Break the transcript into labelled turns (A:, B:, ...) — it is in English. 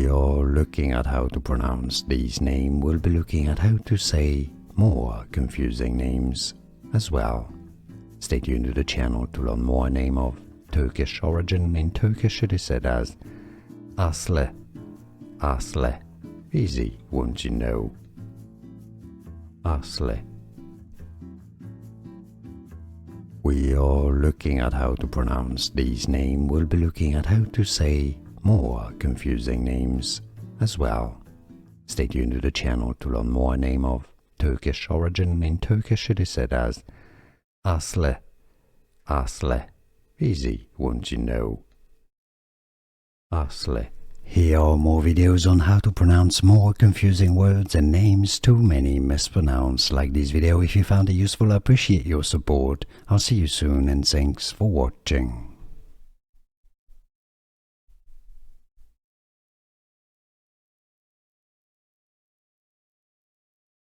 A: We are looking at how to pronounce these names. We'll be looking at how to say more confusing names as well. Stay tuned to the channel to learn more. Name of Turkish origin. In Turkish it is said as Aslı, Aslı. Easy, won't you know? Aslı. We are looking at how to pronounce these names. We'll be looking at how to say more confusing names as well. Stay tuned to the channel to learn more. Name of Turkish origin. In Turkish it is said as Aslı, Aslı. Easy, won't you know? Aslı. Here are more videos on how to pronounce more confusing words and names too many mispronounced. Like this video if you found it useful. I appreciate your support. I'll see you soon and thanks for watching.